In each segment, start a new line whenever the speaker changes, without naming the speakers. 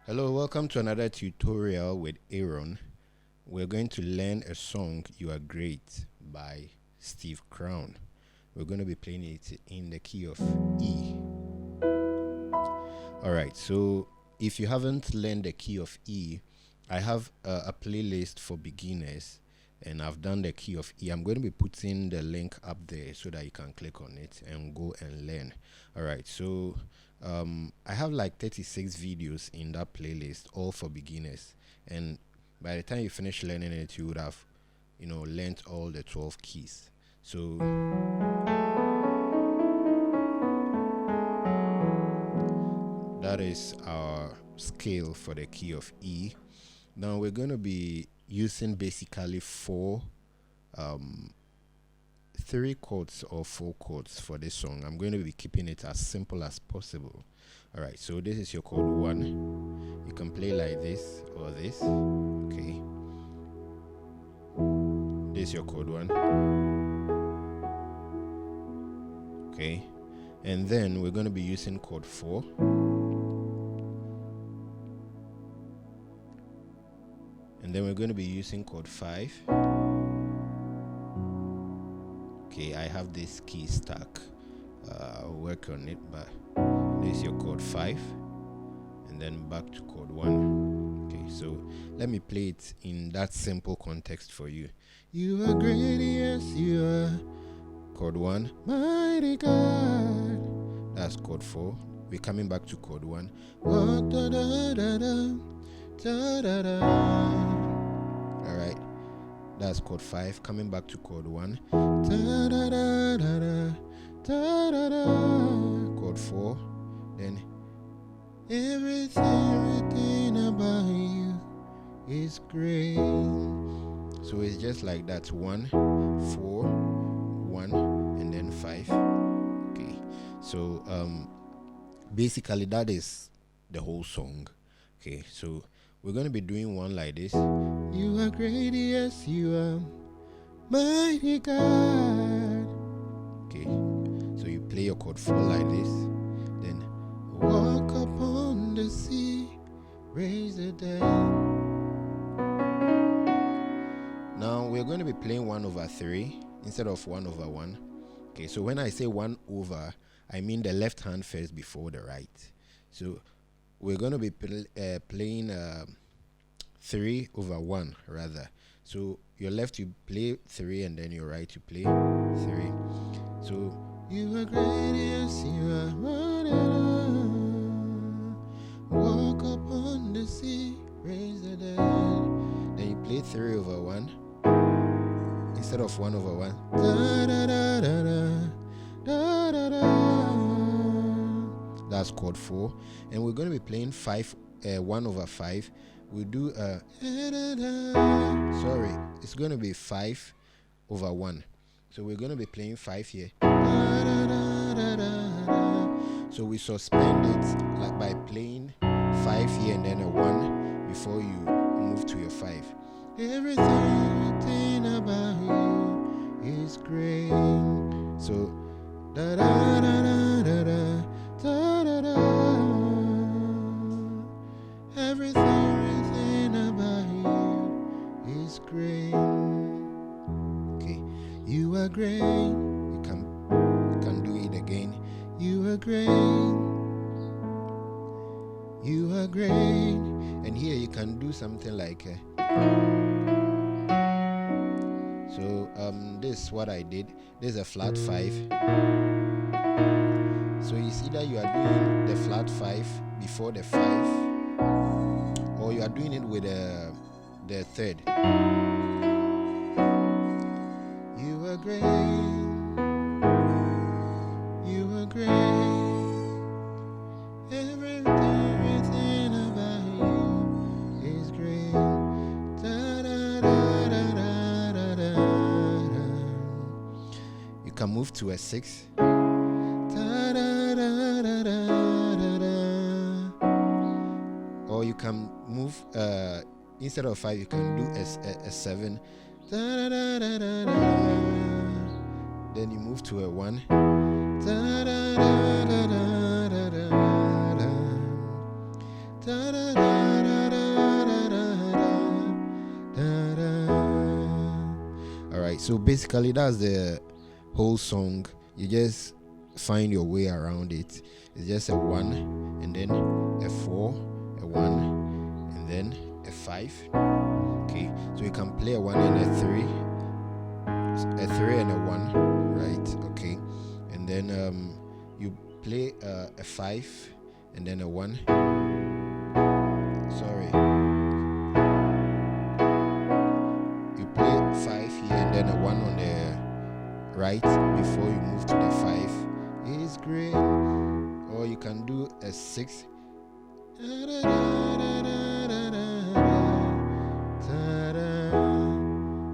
Hello, welcome to another tutorial with Aaron. We're going to learn a song, You Are Great, by Steve Crown. We're going to be playing it in the key of E. Alright, so if you haven't learned the key of E, I have a playlist for beginners and I've done the key of E. I'm going to be putting the link up there so that you can click on it and go and learn. Alright, so I have like 36 videos in that playlist, all for beginners, and by the time you finish learning it, you would have learned all the 12 keys. So that is our scale for the key of E. Now we're going to be using basically three chords or four chords for this song. I'm going to be keeping it as simple as possible. Alright, so this is your chord 1. You can play like this or this. Okay. This is your chord 1. Okay. And then we're going to be using chord 4. And then we're going to be using chord 5. Okay, I have this key stuck. I'll work on it, but this is your chord 5. And then back to chord 1. Okay, so let me play it in that simple context for you. You are great, yes, you are. Chord 1, mighty God. That's chord 4. We're coming back to chord 1. Alright, that's chord 5. Coming back to chord 1. Chord 4. Then everything about you is great. So it's just like that. 1, 4, 1, and then 5. Okay, so basically that is the whole song. Okay, so we're going to be doing one like this. You are great, yes, you are, mighty God. Okay, so you play your chord 4 like this. Then walk upon the sea, raise the dead. Now we're going to be playing 1/3 instead of 1/1. Okay, so when I say 1 over, I mean the left hand first before the right. So we're going to be playing 3/1 rather. So your left you play 3 and then your right you play 3. So you are great, yes you are. Walk upon the sea, raise the dead. Then you play 3/1 instead of 1/1. Da, da, da, da, da, da, da, da. That's chord 4, and we're going to be playing 1/5. We'll do sorry, it's going to be 5/1. So we're going to be playing 5 here. So we suspend it like by playing 5 here and then a 1 before you move to your 5. Everything about you is great. So da da da da da da da da. Everything about you is great. Okay, you are great. You can do it again. You are great. You are great. And here you can do something like so this is what I did. This is a flat 5. So you see that you are doing the flat 5 before the 5, or you are doing it with the third. You are great. You are great. Everything about you is great. Da, da, da, da, da, da, da, da. You can move to a 6. Da, da, da, da, da, da, da. Or you can move instead of 5 you can do a 7. Da, da, da, da, da. Then you move to a 1. Da, da, da, da, da, da, da, da, da, da. So basically that's the whole song. You just find your way around it. It's just a 1 and then a 4, a 1 and then a 5. Okay, so you can play a 1 and a 3, a 3 and a 1, right? Okay, and then you play a 5 and then a 1. Sorry, you play 5 here and then a 1 on the right before you move to the 5. It's great. Or you can do a 6.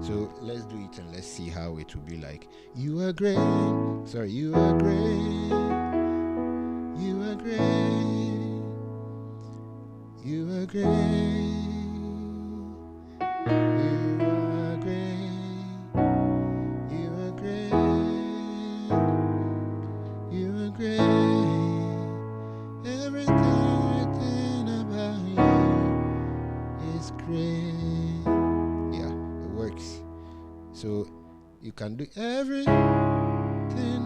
So let's do it and let's see how it will be like. You are great. Sorry, you are great. You are great. You are great. You are great. You are great. You are great. Everything about you is great. Yeah, it works. So you can do everything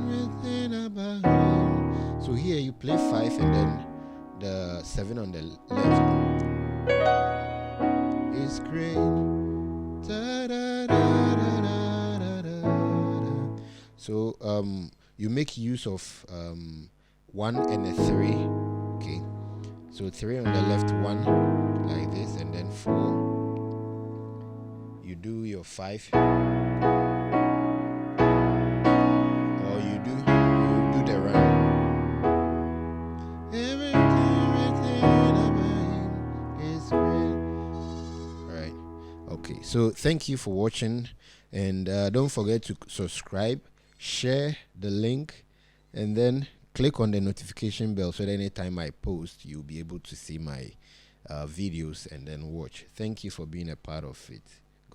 within about you. So here you play 5 and then the 7 on the left. It's great. Da, da, da, da, da, da, da. So you make use of 1 and a 3. Okay, so 3 on the left, 1 like this, and then 4. You do your 5, or you do the run. Everything about you is great. Alright, okay, so thank you for watching, and don't forget to subscribe, share the link, and then click on the notification bell so that anytime I post you'll be able to see my videos and then watch. Thank you for being a part of it.